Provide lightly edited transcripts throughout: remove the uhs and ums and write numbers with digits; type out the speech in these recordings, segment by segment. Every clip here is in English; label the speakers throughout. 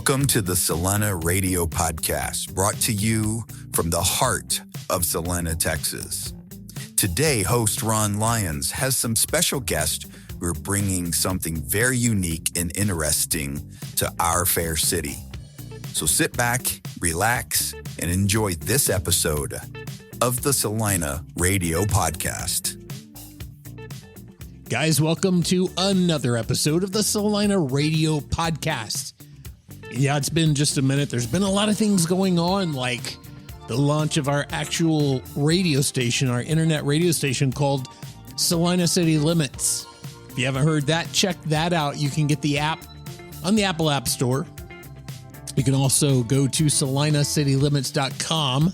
Speaker 1: Welcome to the Celina Radio podcast, brought to you from the heart of Celina, Texas. Today, host Ron Lyons has some special guests who are bringing something very unique and interesting to our fair city. So sit back, relax, and enjoy this episode of the Celina Radio podcast.
Speaker 2: Guys, welcome to another episode of the Celina Radio podcast. Yeah, it's been just a minute. There's been a lot of things going on, like the launch of our actual radio station, our internet radio station called Celina City Limits. If you haven't heard that, check that out. You can get the app on the Apple App Store. You can also go to celinacitylimits.com.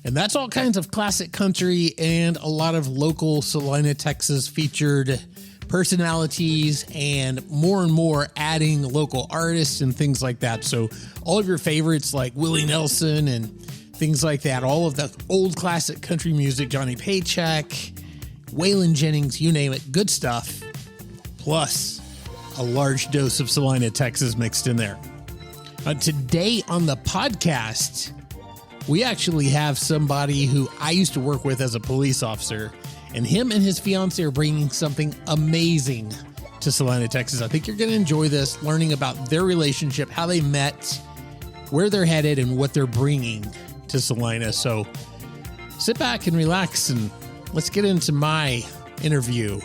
Speaker 2: And that's all kinds of classic country and a lot of local Celina, Texas featured personalities and more adding local artists and things like that. So all of your favorites like Willie Nelson and things like that, all of the old classic country music, Johnny Paycheck, Waylon Jennings, you name it, good stuff. Plus a large dose of Celina, Texas mixed in there. Today on the podcast, we actually have somebody who I used to work with as a police officer, and him and his fiance are bringing something amazing to Celina, Texas. I think you're going to enjoy this, learning about their relationship, how they met, where they're headed, and what they're bringing to Celina. So sit back and relax, and let's get into my interview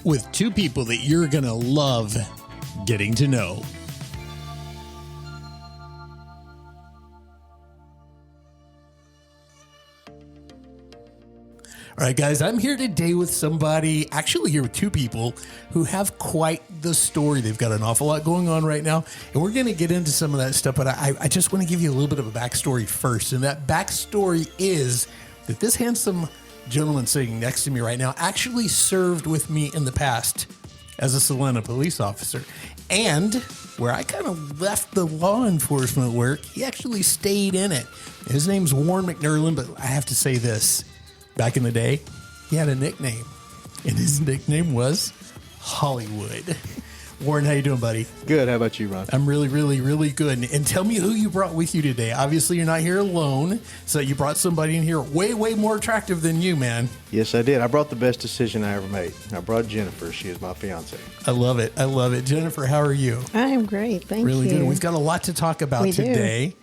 Speaker 2: with two people that you're going to love getting to know. All right, guys, I'm here today with somebody, actually here with two people who have quite the story. They've got an awful lot going on right now, and we're going to get into some of that stuff, but I just want to give you a little bit of a backstory first. And that backstory is that this handsome gentleman sitting next to me right now actually served with me in the past as a Celina police officer. And where I kind of left the law enforcement work, he actually stayed in it. His name's Warren McNerlin, but I have to say this. Back in the day, he had a nickname, and his nickname was Hollywood. Warren, how you doing, buddy?
Speaker 3: Good. How about you, Ron?
Speaker 2: I'm really good. And tell me who you brought with you today. Obviously, you're not here alone, so you brought somebody in here way more attractive than you, man.
Speaker 3: Yes, I did. I brought the best decision I ever made. I brought Jennifer. She is my fiance.
Speaker 2: I love it. Jennifer, how are you?
Speaker 4: I am great. Thank you.
Speaker 2: Really good. We've got a lot to talk about today.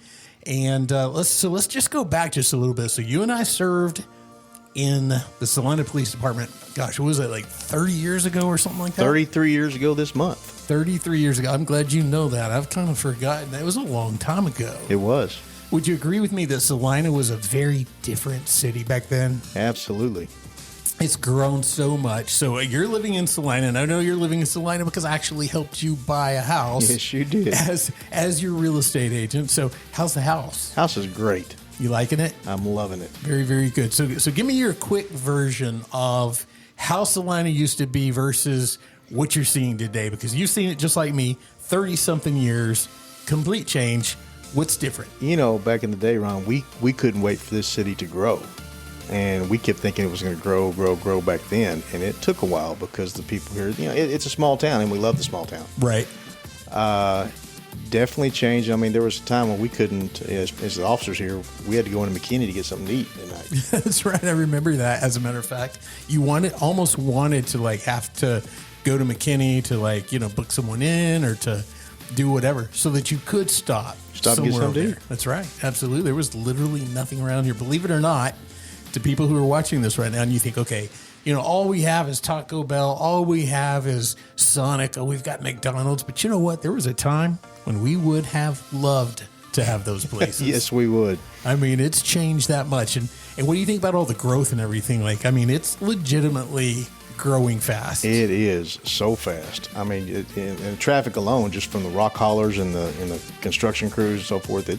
Speaker 2: And let's just go back just a little bit. So you and I served in the Celina Police Department, gosh, what was it, like 30 years ago or something like that?
Speaker 3: 33 years ago this month.
Speaker 2: 33 years ago. I'm glad you know that. I've kind of forgotten. That was a long time ago.
Speaker 3: It was.
Speaker 2: Would you agree with me that Celina was a very different city back then?
Speaker 3: Absolutely.
Speaker 2: It's grown so much. So you're living in Celina, and I know you're living in Celina because I actually helped you buy a house.
Speaker 3: Yes, you did.
Speaker 2: As your real estate agent. So how's the house?
Speaker 3: House is great.
Speaker 2: You liking it?
Speaker 3: I'm loving it.
Speaker 2: Very good. So give me your quick version of how Celina used to be versus what you're seeing today, because you've seen it just like me, 30-something years, complete change. What's different? You
Speaker 3: know, back in the day, Ron, we couldn't wait for this city to grow. And we kept thinking it was going to grow back then. And it took a while because the people here, it's a small town, and we love the small town.
Speaker 2: Right.
Speaker 3: Definitely changed. I mean, there was a time when we couldn't, as the officers here, we had to go into McKinney to get something to eat at night.
Speaker 2: That's right. I remember that. As a matter of fact, you almost wanted to have to go to McKinney to book someone in or to do whatever so that you could stop
Speaker 3: and get something to eat.
Speaker 2: That's right. Absolutely. There was literally nothing around here. Believe it or not, to people who are watching this right now, and you think, okay, all we have is Taco Bell. All we have is Sonic. Oh, we've got McDonald's. But you know what? There was a time when we would have loved to have those places.
Speaker 3: Yes, we would.
Speaker 2: I mean, it's changed that much. And what do you think about all the growth and everything? It's legitimately growing fast.
Speaker 3: It is so fast. I mean, in traffic alone, just from the rock haulers and the construction crews and so forth,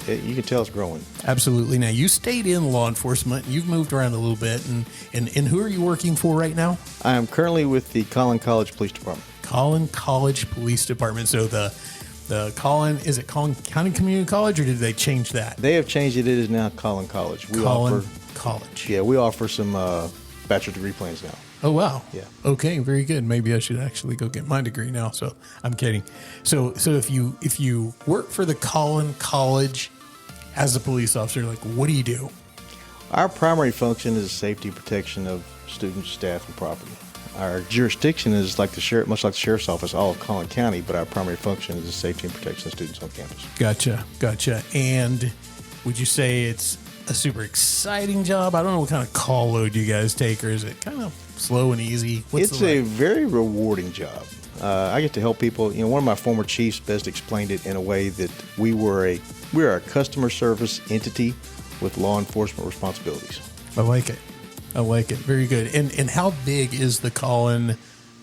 Speaker 3: you can tell it's growing.
Speaker 2: Absolutely. Now, you stayed in law enforcement. You've moved around a little bit. And who are you working for right now?
Speaker 3: I am currently with the Collin College Police Department.
Speaker 2: Collin College Police Department. So the Collin, is it Collin County Community College, or did they change that?
Speaker 3: They have changed it. It is now Collin College.
Speaker 2: College.
Speaker 3: Yeah, we offer some bachelor's degree plans now.
Speaker 2: Oh, wow.
Speaker 3: Yeah.
Speaker 2: Okay, very good. Maybe I should actually go get my degree now. So I'm kidding. So if you work for the Collin College as a police officer, like, what do you do?
Speaker 3: Our primary function is safety and protection of students, staff, and property. Our jurisdiction is like much like the sheriff's office, all of Collin County, but our primary function is the safety and protection of students on campus.
Speaker 2: Gotcha. And would you say it's a super exciting job? I don't know what kind of call load you guys take, or is it kind of slow and easy?
Speaker 3: It's a very rewarding job. I get to help people. One of my former chiefs best explained it in a way that we're a customer service entity with law enforcement responsibilities.
Speaker 2: I like it. Very good. And how big is the Collin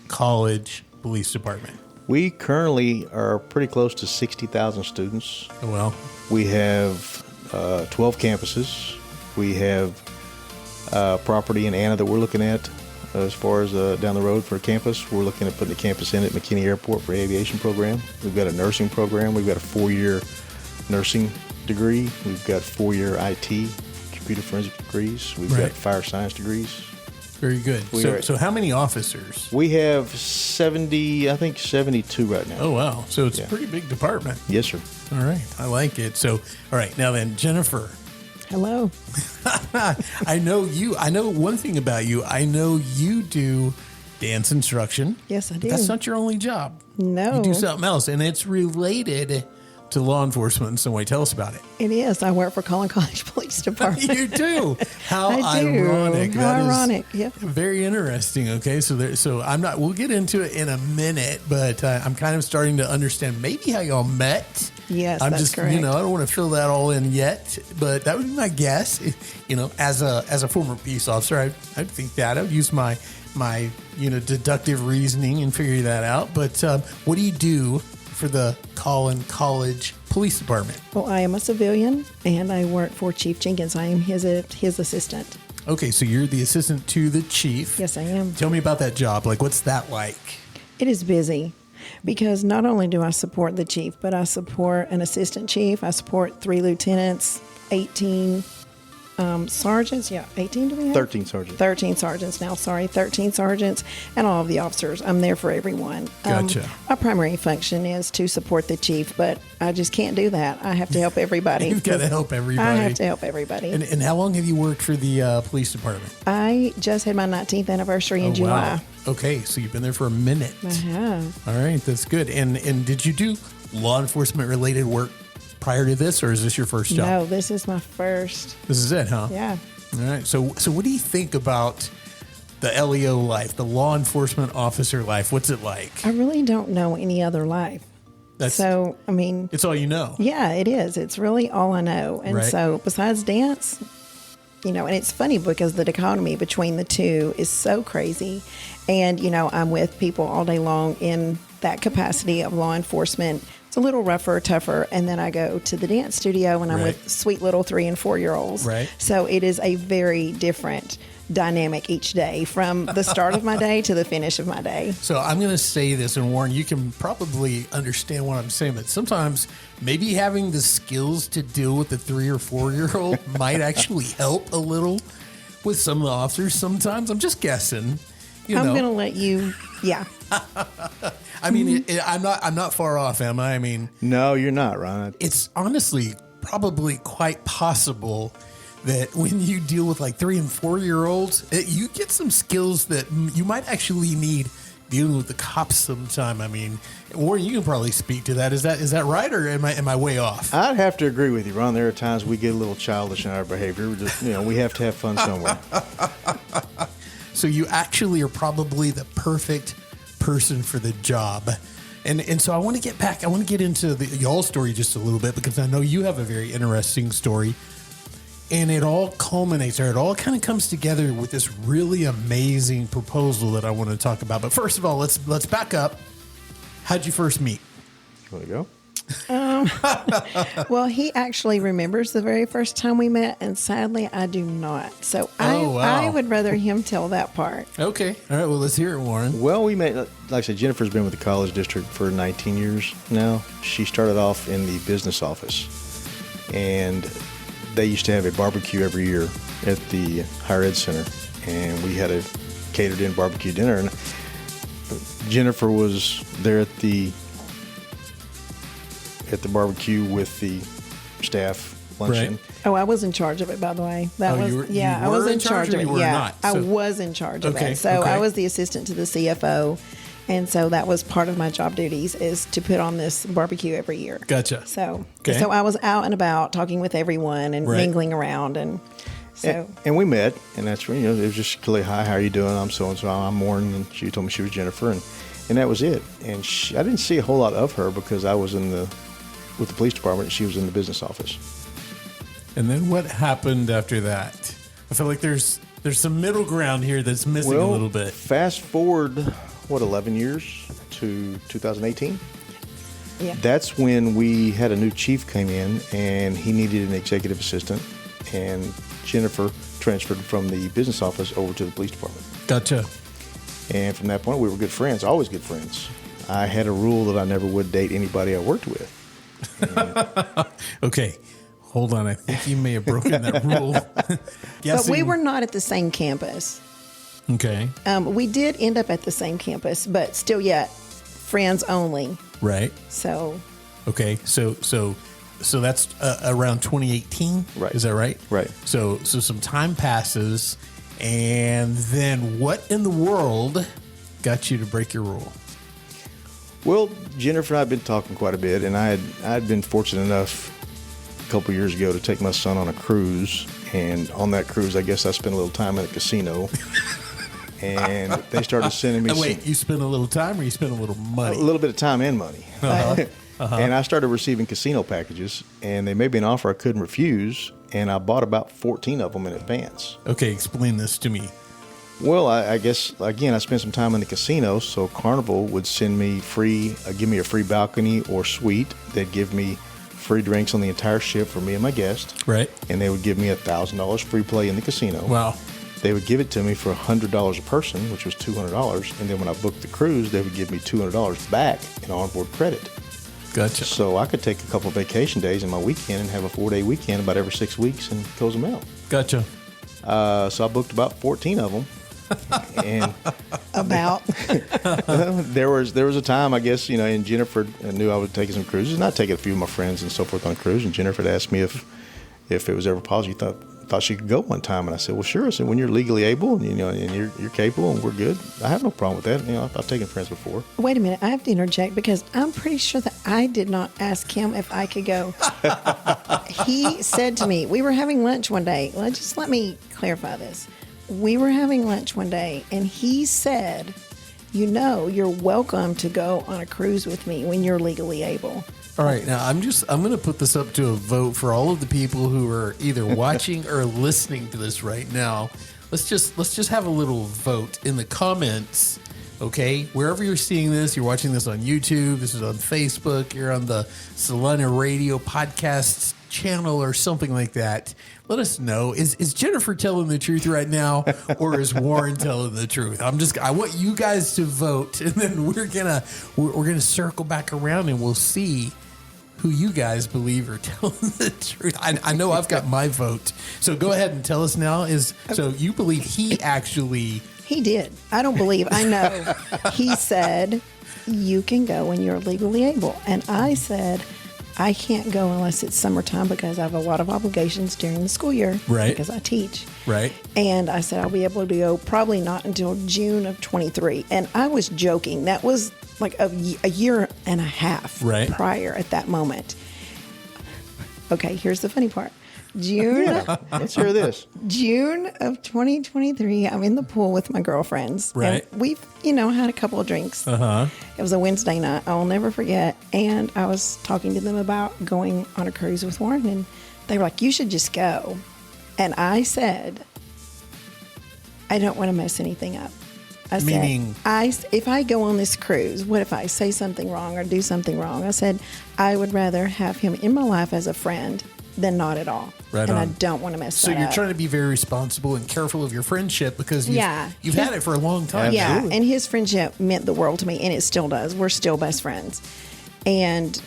Speaker 2: College Police Department?
Speaker 3: We currently are pretty close to 60,000 students.
Speaker 2: Oh, well.
Speaker 3: We have 12 campuses. We have property in Anna that we're looking at as far as down the road for a campus. We're looking at putting a campus in at McKinney Airport for aviation program. We've got a nursing program. We've got a 4-year nursing degree. We've got 4-year IT, computer forensic degrees. We've got fire science degrees.
Speaker 2: Very good. So how many officers?
Speaker 3: We have 72 right now.
Speaker 2: Oh, wow. So it's a pretty big department.
Speaker 3: Yes, sir.
Speaker 2: All right. I like it. So, all right. Now then, Jennifer.
Speaker 4: Hello.
Speaker 2: I know one thing about you. I know you do dance instruction.
Speaker 4: Yes, I do.
Speaker 2: That's not your only job.
Speaker 4: No.
Speaker 2: You do something else, and it's related to law enforcement in some way. Tell us about it.
Speaker 4: It is. I work for Collin College Police Department.
Speaker 2: You do. How
Speaker 4: I do.
Speaker 2: ironic.
Speaker 4: How
Speaker 2: That is
Speaker 4: ironic. Yep.
Speaker 2: very interesting. Okay, so I'm not. We'll get into it in a minute, but I'm kind of starting to understand maybe how y'all met.
Speaker 4: Yes,
Speaker 2: I'm
Speaker 4: that's
Speaker 2: just,
Speaker 4: correct.
Speaker 2: I don't want to fill that all in yet, but that would be my guess. As a former peace officer, I'd think that I would use my deductive reasoning and figure that out. But what do you do for the Collin College Police Department?
Speaker 4: Well, I am a civilian, and I work for Chief Jenkins. I am his assistant.
Speaker 2: Okay, so you're the assistant to the chief.
Speaker 4: Yes, I am.
Speaker 2: Tell me about that job. Like, what's that like?
Speaker 4: It is busy because not only do I support the chief, but I support an assistant chief. I support 3 lieutenants, 18 sergeants. Yeah, 18 do we have?
Speaker 3: 13 sergeants.
Speaker 4: 13 sergeants now, 13 sergeants, and all of the officers. I'm there for everyone.
Speaker 2: Gotcha.
Speaker 4: My primary function is to support the chief, but I just can't do that. I have to help everybody.
Speaker 2: You've got to help everybody.
Speaker 4: I have to help everybody.
Speaker 2: And how long have you worked for the police department?
Speaker 4: I just had my 19th anniversary in July.
Speaker 2: Wow. Okay, so you've been there for a minute.
Speaker 4: I have.
Speaker 2: All right, that's good. And did you do law enforcement related work prior to this, or is this your first job?
Speaker 4: No, this is my first.
Speaker 2: This is it, huh?
Speaker 4: Yeah.
Speaker 2: All right. So what do you think about the LEO life, the law enforcement officer life? What's it like?
Speaker 4: I really don't know any other life. It's all you know.
Speaker 2: Yeah,
Speaker 4: it is. It's really all I know. And so besides dance, and it's funny because the dichotomy between the two is so crazy. And, I'm with people all day long in that capacity of law enforcement. It's a little rougher, tougher. And then I go to the dance studio and I'm with sweet little 3 and 4 year olds.
Speaker 2: Right.
Speaker 4: So it is a very different dynamic each day from the start of my day to the finish of my day.
Speaker 2: So I'm going to say this, and Warren, you can probably understand what I'm saying, but sometimes maybe having the skills to deal with the 3 or 4 year old might actually help a little with some of the officers sometimes. I'm just guessing.
Speaker 4: I'm going to let you, yeah.
Speaker 2: I mean, I'm not far off, am I? I mean,
Speaker 3: no, you're not, Ron.
Speaker 2: It's honestly probably quite possible that when you deal with like 3 and 4 year olds, you get some skills that you might actually need dealing with the cops sometime. I mean, Warren, you can probably speak to that. Is that right, or am I way off?
Speaker 3: I'd have to agree with you, Ron. There are times we get a little childish in our behavior. We have to have fun somewhere.
Speaker 2: So you actually are probably the perfect person for the job. And so I want to get back. I want to get into y'all story just a little bit, because I know you have a very interesting story. And it all culminates, or it all kind of comes together with this really amazing proposal that I want to talk about. But first of all, let's back up. How'd you first meet?
Speaker 3: You want to go?
Speaker 4: Well, he actually remembers the very first time we met, and sadly, I do not. So
Speaker 2: wow.
Speaker 4: I would rather him tell that part.
Speaker 2: Okay. All right. Well, let's hear it, Warren.
Speaker 3: Well, we met, like I said, Jennifer's been with the college district for 19 years now. She started off in the business office, and they used to have a barbecue every year at the higher ed center. and we had a catered-in barbecue dinner. And Jennifer was there at the barbecue with the staff luncheon.
Speaker 2: Right.
Speaker 4: Oh, I was in charge of it, by the way.
Speaker 2: You were
Speaker 4: I was in charge of it.
Speaker 2: Yeah,
Speaker 4: Not, I was in charge of it. So
Speaker 2: okay.
Speaker 4: I was the assistant to the CFO, and so that was part of my job duties is to put on this barbecue every year.
Speaker 2: Gotcha.
Speaker 4: So I was out and about talking with everyone and mingling around, and so
Speaker 3: and we met, and that's when it was just clearly, hi, how are you doing? I'm so and so. I'm Warren, and she told me she was Jennifer, and that was it. And I didn't see a whole lot of her because I was with the police department, and she was in the business office.
Speaker 2: And then what happened after that? I feel like there's some middle ground here that's missing a little bit.
Speaker 3: Fast forward, 11 years to 2018?
Speaker 4: Yeah.
Speaker 3: That's when we had a new chief came in, and he needed an executive assistant, and Jennifer transferred from the business office over to the police department.
Speaker 2: Gotcha.
Speaker 3: And from that point, we were good friends, always good friends. I had a rule that I never would date anybody I worked with.
Speaker 2: Okay. Hold on. I think you may have broken that rule.
Speaker 4: But we were not at the same campus.
Speaker 2: Okay.
Speaker 4: We did end up at the same campus, but still yet friends only.
Speaker 2: Right.
Speaker 4: So.
Speaker 2: Okay. So that's around 2018.
Speaker 3: Right.
Speaker 2: Is that right?
Speaker 3: Right.
Speaker 2: So some time passes, and then what in the world got you to break your rule?
Speaker 3: Well, Jennifer and I had been talking quite a bit, and I had been fortunate enough a couple years ago to take my son on a cruise, and on that cruise, I guess I spent a little time in a casino, and they started sending me.
Speaker 2: Wait, you spent a little time, or you spent a little money?
Speaker 3: A little bit of time and money. And I started receiving casino packages, and they made me an offer I couldn't refuse, and I bought about 14 of them in advance.
Speaker 2: Okay, explain this to me.
Speaker 3: Well, I guess, again, I spent some time in the casino, so Carnival would send me give me a free balcony or suite. They'd give me free drinks on the entire ship for me and my guest.
Speaker 2: Right.
Speaker 3: And they would give me $1,000 free play in the casino.
Speaker 2: Wow.
Speaker 3: They would give it to me for $100 a person, which was $200. And then when I booked the cruise, they would give me $200 back in onboard credit.
Speaker 2: Gotcha.
Speaker 3: So I could take a couple of vacation days in my weekend and have a 4-day weekend about every 6 weeks and close them out.
Speaker 2: Gotcha.
Speaker 3: So I booked about 14 of them. And
Speaker 4: about
Speaker 3: there was a time, I guess, and Jennifer knew I was taking some cruises, and I'd taken a few of my friends and so forth on a cruise, and Jennifer had asked me if it was ever possible. Thought she could go one time, and I said, well, sure. I said, when you're legally able and and you're capable and we're good, I have no problem with that. I've taken friends before.
Speaker 4: Wait a minute, I have to interject because I'm pretty sure that I did not ask him if I could go. He said to me, we were having lunch one day. Let me clarify this. We were having lunch one day, and he said, you're welcome to go on a cruise with me when you're legally able.
Speaker 2: All right, now I'm going to put this up to a vote for all of the people who are either watching or listening to this right now. Let's just have a little vote in the comments. Okay, wherever you're seeing this, you're watching this on YouTube, this is on Facebook, you're on the Celina Radio podcast channel or something like that. Let us know. Is Jennifer telling the truth right now, or is Warren telling the truth? I want you guys to vote, and then we're gonna circle back around and we'll see who you guys believe are telling the truth. I know I've got my vote. So go ahead and tell us now. So you believe he actually...
Speaker 4: He did. I don't believe. I know. He said, you can go when you're legally able. And I said, I can't go unless it's summertime because I have a lot of obligations during the school year.
Speaker 2: Right.
Speaker 4: Because I teach.
Speaker 2: Right.
Speaker 4: And I said, I'll be able to go probably not until June of 23. And I was joking. That was like a year and a half prior at that moment. Okay, here's the funny part.
Speaker 3: Let's hear this.
Speaker 4: June of 2023, I'm in the pool with my girlfriends.
Speaker 2: Right.
Speaker 4: And we've, had a couple of drinks.
Speaker 2: Uh-huh.
Speaker 4: It was a Wednesday night. I'll never forget. And I was talking to them about going on a cruise with Warren, and they were like, you should just go. And I said, I don't want to mess anything up.
Speaker 2: Meaning?
Speaker 4: If I go on this cruise, what if I say something wrong or do something wrong? I said, I would rather have him in my life as a friend than not at all.
Speaker 2: Right
Speaker 4: and
Speaker 2: on.
Speaker 4: I don't want to mess that up.
Speaker 2: So you're trying to be very responsible and careful of your friendship because you've had it for a long time.
Speaker 4: Yeah,
Speaker 3: Absolutely.
Speaker 4: and his friendship meant the world to me, and it still does. We're still best friends. And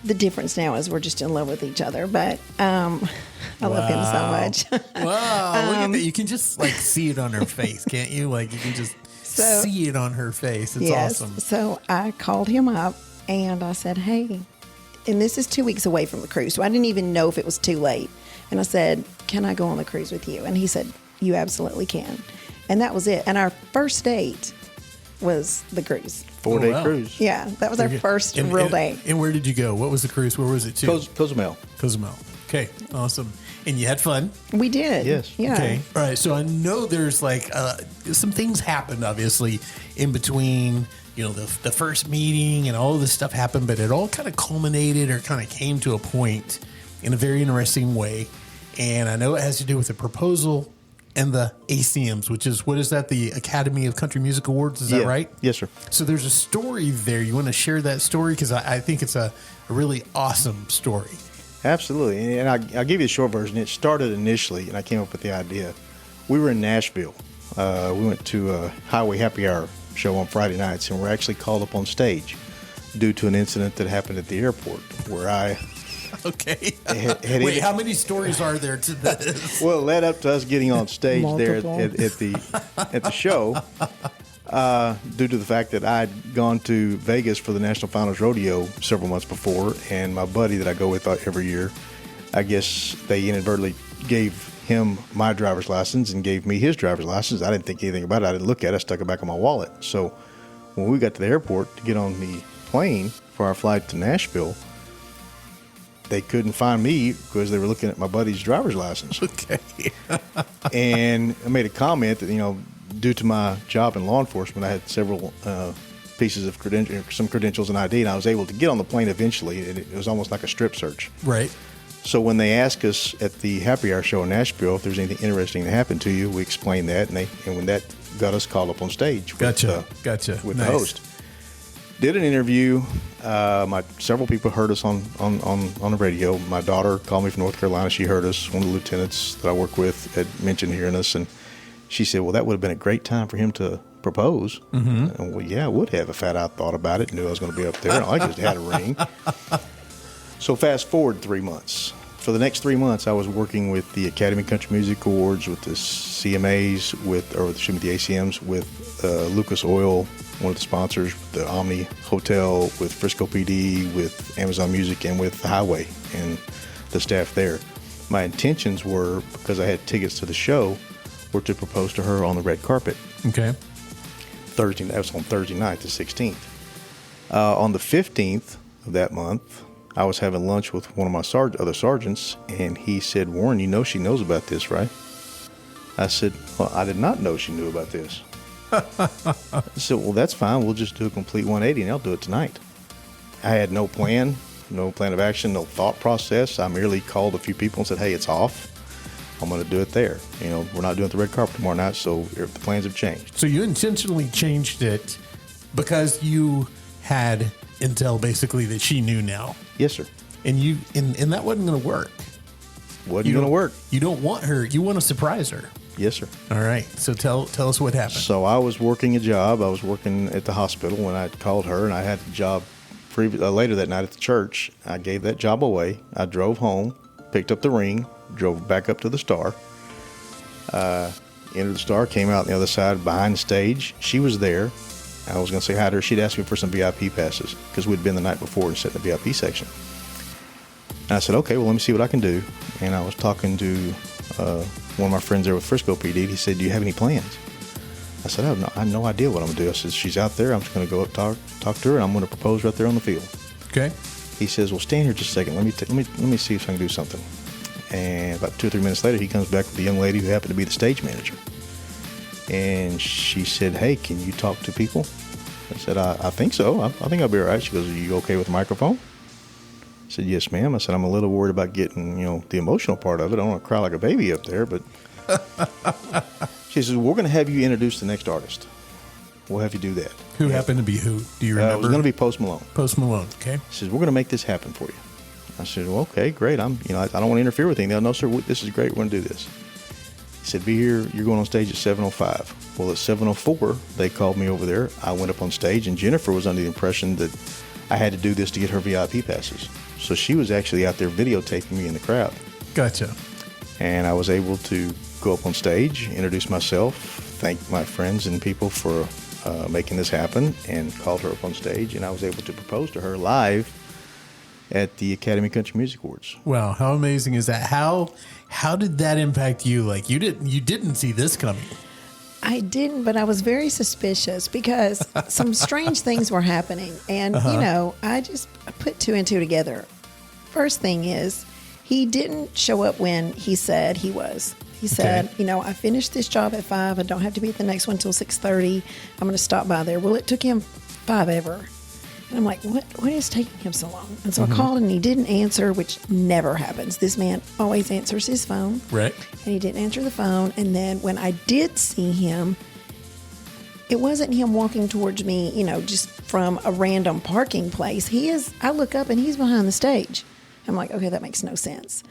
Speaker 4: the difference now is we're just in love with each other. But I love him so much.
Speaker 2: Wow, look at that. You can just like see it on her face, can't you? Like you can just see it on her face. It's awesome.
Speaker 4: So I called him up and I said, hey, and this is 2 weeks away from the cruise, so I didn't even know if it was too late. And I said, can I go on the cruise with you? And he said, you absolutely can. And that was it. And our first date was the cruise.
Speaker 3: 4-day cruise.
Speaker 4: Yeah, that was our first real date.
Speaker 2: And where did you go? What was the cruise? Where was it to?
Speaker 3: Cozumel.
Speaker 2: Cozumel. Okay, awesome. And you had fun?
Speaker 4: We did.
Speaker 3: Yes.
Speaker 4: Yeah.
Speaker 2: Okay. All right. So I know there's like some things happened, obviously, in between, you know, the first meeting and all of this stuff happened, but it all kind of culminated or kind of came to a point in a very interesting way. And I know it has to do with the proposal and the ACMs, which is, what is that? The Academy of Country Music Awards. Is that right?
Speaker 3: Yes, sir.
Speaker 2: So there's a story there. You want to share that story? Because I think it's a really awesome story.
Speaker 3: Absolutely. And I'll give you the short version. It started initially, and I came up with the idea. We were in Nashville. We went to a Highway Happy Hour show on Friday nights, and we're actually called up on stage due to an incident that happened at the airport where I...
Speaker 2: Okay. Wait, how many stories are there to this?
Speaker 3: Well, it led up to us getting on stage there at the show due to the fact that I'd gone to Vegas for the National Finals Rodeo several months before, and my buddy that I go with every year, I guess they inadvertently gave him my driver's license and gave me his driver's license. I didn't think anything about it. I didn't look at it. I stuck it back in my wallet. So when we got to the airport to get on the plane for our flight to Nashville, they couldn't find me because they were looking at my buddy's driver's license.
Speaker 2: Okay.
Speaker 3: And I made a comment that, you know, due to my job in law enforcement, I had several pieces of some credentials and ID, and I was able to get on the plane eventually. And it was almost like a strip search.
Speaker 2: Right.
Speaker 3: So when they asked us at the Happy Hour show in Nashville if there's anything interesting that happened to you, we explained that, and when that got us called up on stage with the host. Did an interview. Several people heard us on the radio. My daughter called me from North Carolina. She heard us. One of the lieutenants that I work with had mentioned hearing us, and she said, well, that would have been a great time for him to propose. Mm-hmm. And, well, yeah, I would have if I thought about it, knew I was going to be up there. I just had a ring. So fast forward 3 months. For the next 3 months, I was working with the Academy of Country Music Awards, with the CMAs, the ACMs, with Lucas Oil, one of the sponsors, the Omni Hotel, with Frisco PD, with Amazon Music, and with the Highway and the staff there. My intentions were, because I had tickets to the show, were to propose to her on the red carpet.
Speaker 2: Okay.
Speaker 3: That was on Thursday night, the 16th. On the 15th of that month, I was having lunch with one of my other sergeants, and he said, Warren, you know she knows about this, right? I said, well, I did not know she knew about this. I said, well, that's fine. We'll just do a complete 180, and I'll do it tonight. I had no plan of action, no thought process. I merely called a few people and said, hey, it's off. I'm going to do it there. You know, we're not doing it at the red carpet tomorrow night, so the plans have changed.
Speaker 2: So you intentionally changed it because you had intel basically that she knew now.
Speaker 3: Yes, sir.
Speaker 2: And and that wasn't going to work.
Speaker 3: Wasn't going to work.
Speaker 2: You don't want her. You want to surprise her.
Speaker 3: Yes, sir.
Speaker 2: All right. So tell us what happened.
Speaker 3: So I was working a job. I was working at the hospital when I called her, and I had a job later that night at the church. I gave that job away. I drove home, picked up the ring, drove back up to the Star, entered the Star, came out on the other side behind the stage. She was there. I was going to say hi to her. She'd asked me for some VIP passes because we'd been the night before and sat in the VIP section. And I said, okay, well, let me see what I can do. And I was talking to one of my friends there with Frisco PD. He said, do you have any plans? I said, I have no idea what I'm going to do. I said, she's out there. I'm just going to go up talk to her, and I'm going to propose right there on the field.
Speaker 2: Okay.
Speaker 3: He says, well, stand here just a second. Let me see if I can do something. And about 2 or 3 minutes later, he comes back with a young lady who happened to be the stage manager. And she said, hey, can you talk to people? I said, I think so. I think I'll be all right. She goes, are you okay with the microphone? I said, yes, ma'am. I said, I'm a little worried about getting, the emotional part of it. I don't want to cry like a baby up there, but she says, we're going to have you introduce the next artist. We'll have you do that.
Speaker 2: Who happened to be who? Do you remember?
Speaker 3: It was going to be Post Malone.
Speaker 2: Post Malone, okay.
Speaker 3: She says, we're going to make this happen for you. I said, well, okay, great. I don't want to interfere with anything. No, sir, this is great. We're going to do this. He said, be here. You're going on stage at 7:05. Well, at 7:04, they called me over there. I went up on stage, and Jennifer was under the impression that I had to do this to get her VIP passes. So she was actually out there videotaping me in the crowd.
Speaker 5: Gotcha.
Speaker 3: And I was able to go up on stage, introduce myself, thank my friends and people for making this happen, and called her up on stage, and I was able to propose to her live at the Academy Country Music Awards.
Speaker 5: Wow, how amazing is that? How did that impact you? Like you didn't see this coming.
Speaker 4: I didn't, but I was very suspicious because some strange things were happening. And, I just put two and two together. First thing is, he didn't show up when he said he was. He said, I finished this job at 5. I don't have to be at the next one until 6:30. I'm going to stop by there. Well, it took him 5 ever. And I'm like, what is taking him so long? And so I called and he didn't answer, which never happens. This man always answers his phone.
Speaker 5: Right. And
Speaker 4: he didn't answer the phone. And then when I did see him, it wasn't him walking towards me, just from a random parking place. I look up and he's behind the stage. I'm like, okay, that makes no sense.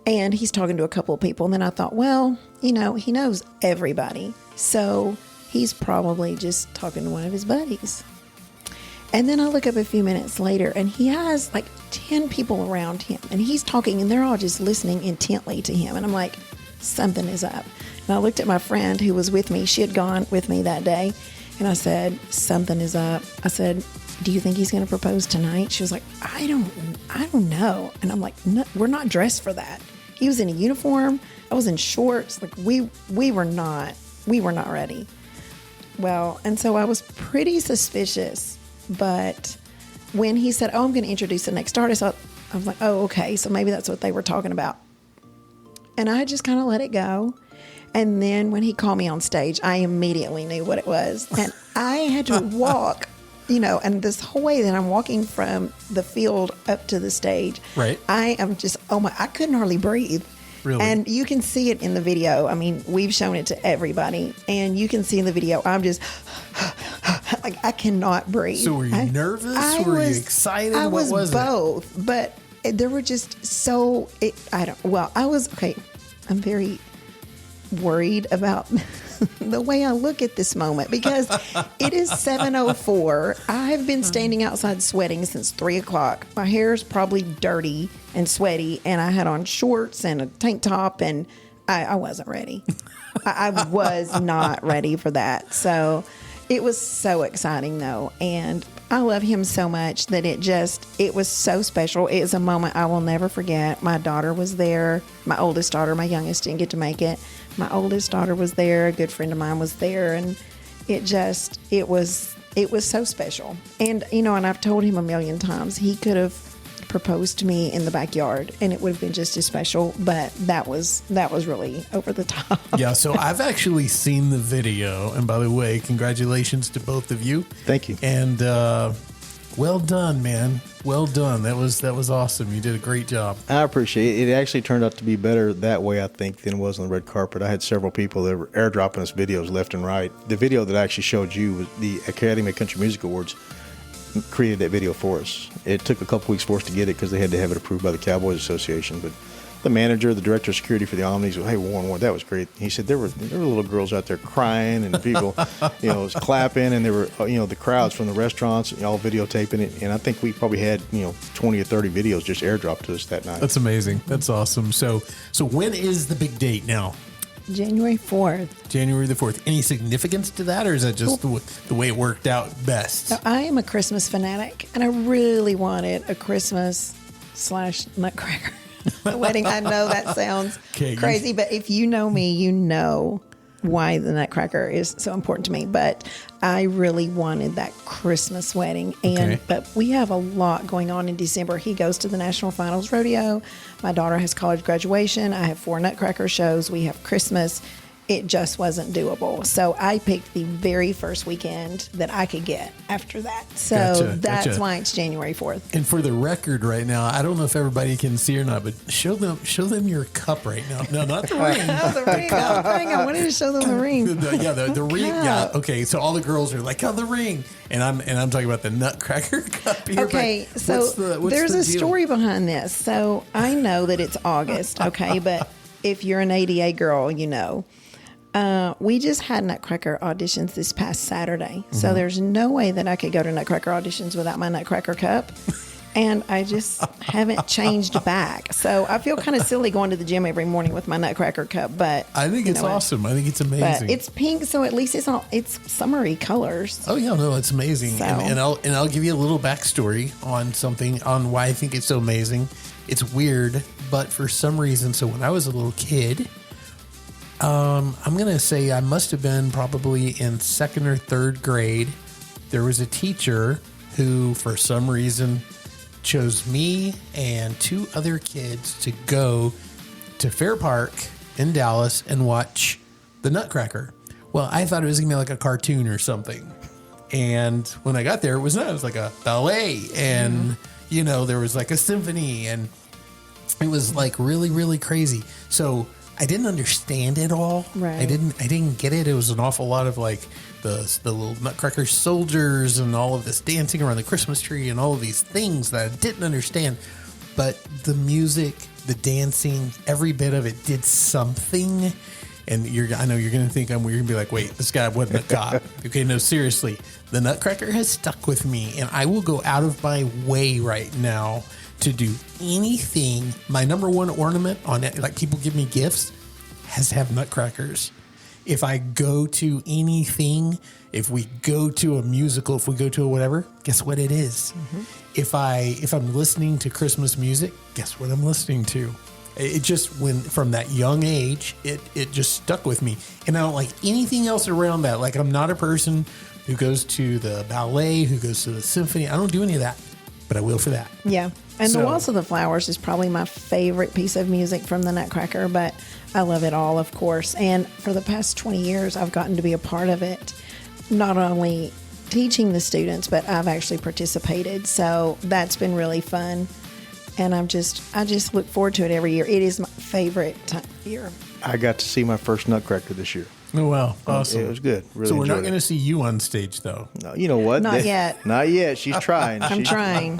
Speaker 4: And he's talking to a couple of people. And then I thought, well, he knows everybody. So he's probably just talking to one of his buddies. And then I look up a few minutes later and he has like 10 people around him and he's talking and they're all just listening intently to him. And I'm like, something is up. And I looked at my friend who was with me. She had gone with me that day. And I said, something is up. I said, do you think he's going to propose tonight? She was like, I don't know. And I'm like, no, we're not dressed for that. He was in a uniform. I was in shorts. Like we were not ready. Well, and so I was pretty suspicious. But when he said, I'm going to introduce the next artist, I was like, oh, okay. So maybe that's what they were talking about. And I just kind of let it go. And then when he called me on stage, I immediately knew what it was. And I had to walk, and this whole way that I'm walking from the field up to the stage,
Speaker 5: right.
Speaker 4: I am just, I couldn't hardly breathe.
Speaker 5: Really?
Speaker 4: And you can see it in the video. I mean, we've shown it to everybody. And you can see in the video, I'm just, like, I cannot breathe.
Speaker 5: So were you nervous? Were you excited?
Speaker 4: I
Speaker 5: was
Speaker 4: both. But there were just I was, okay, I'm very worried about the way I look at this moment because it is 7:04. I've been standing outside sweating since 3:00. My hair is probably dirty and sweaty, and I had on shorts and a tank top, and I wasn't ready. I was not ready for that. So it was so exciting, though, and I love him so much that it was so special. It was a moment I will never forget. My daughter was there. My oldest daughter, my youngest didn't get to make it. My oldest daughter was there. A good friend of mine was there. And it was so special. And, and I've told him a million times, he could have proposed to me in the backyard and it would have been just as special. But that was really over the top.
Speaker 5: Yeah. So I've actually seen the video. And by the way, congratulations to both of you.
Speaker 3: Thank you.
Speaker 5: And, well done, man. Well done. That was awesome. You did a great job.
Speaker 3: I appreciate it. It actually turned out to be better that way, I think, than it was on the red carpet. I had several people that were airdropping us videos left and right. The video that I actually showed you was the Academy Country Music Awards created that video for us. It took a couple weeks for us to get it because they had to have it approved by the Cowboys Association. But the manager, the director of security for the Omnis, said, hey, Warren, that was great. He said there were little girls out there crying and people, was clapping, and there were, the crowds from the restaurants all videotaping it. And I think we probably had, 20 or 30 videos just airdropped to us that night.
Speaker 5: That's amazing. That's awesome. So when is the big date now?
Speaker 4: January 4th.
Speaker 5: January the 4th. Any significance to that, or is that just the way it worked out best?
Speaker 4: So I am a Christmas fanatic, and I really wanted a Christmas/Nutcracker wedding. I know that sounds crazy, but if you know me, you know why the Nutcracker is so important to me. But I really wanted that Christmas wedding. But we have a lot going on in December. He goes to the National Finals Rodeo. My daughter has college graduation. I have 4 Nutcracker shows. We have Christmas. It just wasn't doable. So I picked the very first weekend that I could get after that. So that's why it's January 4th.
Speaker 5: And for the record right now, I don't know if everybody can see or not, but show them your cup right now. No, not the ring.
Speaker 4: No, the ring. No, dang, I wanted to show them the ring.
Speaker 5: The ring. Yeah. Okay. So all the girls are like, the ring. And I'm talking about the Nutcracker cup here.
Speaker 4: Okay. So there's a story behind this. So I know that it's August. Okay. But if you're an ADA girl, you know. We just had Nutcracker auditions this past Saturday. So there's no way that I could go to Nutcracker auditions without my Nutcracker cup. And I just haven't changed back. So I feel kind of silly going to the gym every morning with my Nutcracker cup. But
Speaker 5: I think it's awesome. I think it's amazing.
Speaker 4: But it's pink, so at least it's summery colors.
Speaker 5: Oh yeah, no, it's amazing.
Speaker 4: So.
Speaker 5: And I'll give you a little backstory on why I think it's so amazing. It's weird, but for some reason, so when I was a little kid, I'm gonna say I must have been probably in second or third grade. There was a teacher who, for some reason, chose me and 2 other kids to go to Fair Park in Dallas and watch the Nutcracker. Well, I thought it was gonna be like a cartoon or something. And when I got there, it was not. It was like a ballet, and there was like a symphony, and it was like really, really crazy. So I didn't understand it all.
Speaker 4: Right.
Speaker 5: I didn't get it. It was an awful lot of like the little Nutcracker soldiers and all of this dancing around the Christmas tree and all of these things that I didn't understand. But the music, the dancing, every bit of it did something. And I know you're going to think I'm weird and be like, wait, this guy wasn't a cop. Okay, no, seriously. The Nutcracker has stuck with me, and I will go out of my way right now to do anything. My number one ornament on it, like people give me gifts, has to have nutcrackers. If I go to anything, if we go to a musical, if we go to a whatever, guess what it is? Mm-hmm. If I'm listening to Christmas music, guess what I'm listening to? It just, from that young age, it just stuck with me. And I don't like anything else around that. Like, I'm not a person who goes to the ballet, who goes to the symphony. I don't do any of that, but I will for that.
Speaker 4: Yeah. And the Waltz of the Flowers is probably my favorite piece of music from the Nutcracker, but I love it all, of course. And for the past 20 years, I've gotten to be a part of it, not only teaching the students, but I've actually participated. So that's been really fun. And I just look forward to it every year. It is my favorite time of year.
Speaker 3: I got to see my first Nutcracker this year.
Speaker 5: Oh, wow. Awesome.
Speaker 3: It was good. Really
Speaker 5: so we're not
Speaker 3: enjoyed
Speaker 5: going to
Speaker 3: it.
Speaker 5: see you on stage, though.
Speaker 3: No, you know what?
Speaker 4: Not yet.
Speaker 3: Not yet. She's trying.
Speaker 4: I'm trying.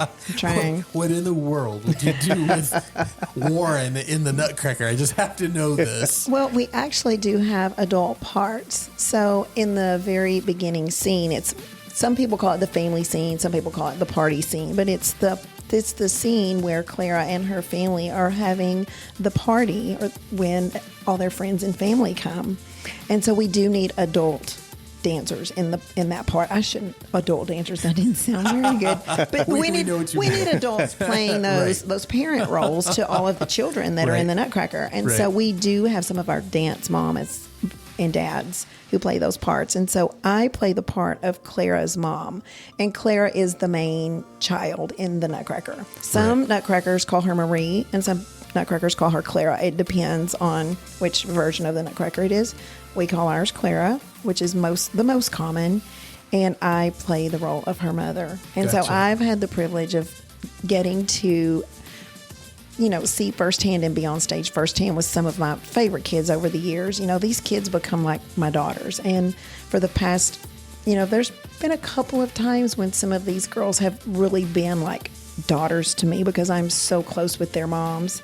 Speaker 5: What in the world would you do with Warren in the Nutcracker? I just have to know this.
Speaker 4: Well, we actually do have adult parts. So in the very beginning scene, some people call it the family scene, some people call it the party scene, but it's the scene where Clara and her family are having the party, or when all their friends and family come. And so we do need adult dancers in that part. Adult dancers, that didn't sound very good. But we need adults playing those parent roles to all of the children that are in the Nutcracker. And so we do have some of our dance moms and dads who play those parts. And so I play the part of Clara's mom. And Clara is the main child in the Nutcracker. Some Nutcrackers call her Marie, and some Nutcrackers call her Clara. It depends on which version of the Nutcracker it is. We call ours Clara, which is the most common. And I play the role of her mother. And so I've had the privilege of getting to see firsthand and be on stage firsthand with some of my favorite kids over the years. These kids become like my daughters. And for the past, there's been a couple of times when some of these girls have really been like daughters to me because I'm so close with their moms.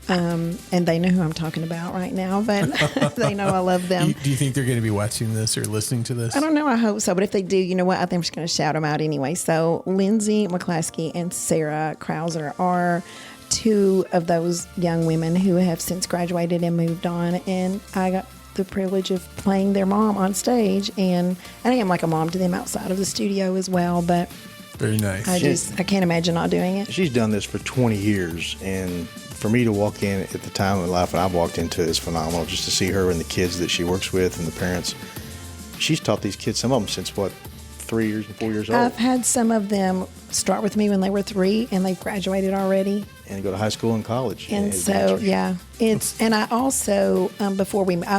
Speaker 4: And they know who I'm talking about right now, but they know I love them.
Speaker 5: Do you think they're going to be watching this or listening to this?
Speaker 4: I don't know. I hope so. But if they do, you know what? I think I'm just going to shout them out anyway. So Lindsay McClaskey and Sarah Krauser are 2 of those young women who have since graduated and moved on. And I got the privilege of playing their mom on stage. And I am like a mom to them outside of the studio as well. But
Speaker 5: very nice.
Speaker 4: I can't imagine not doing it.
Speaker 3: She's done this for 20 years. And for me to walk in at the time of life when I walked into it is phenomenal. Just to see her and the kids that she works with and the parents. She's taught these kids, some of them since 3 years and 4 years old.
Speaker 4: I've had some of them start with me when they were 3 and they've graduated already.
Speaker 3: And go to high school and college.
Speaker 4: And so, yeah, and I also, I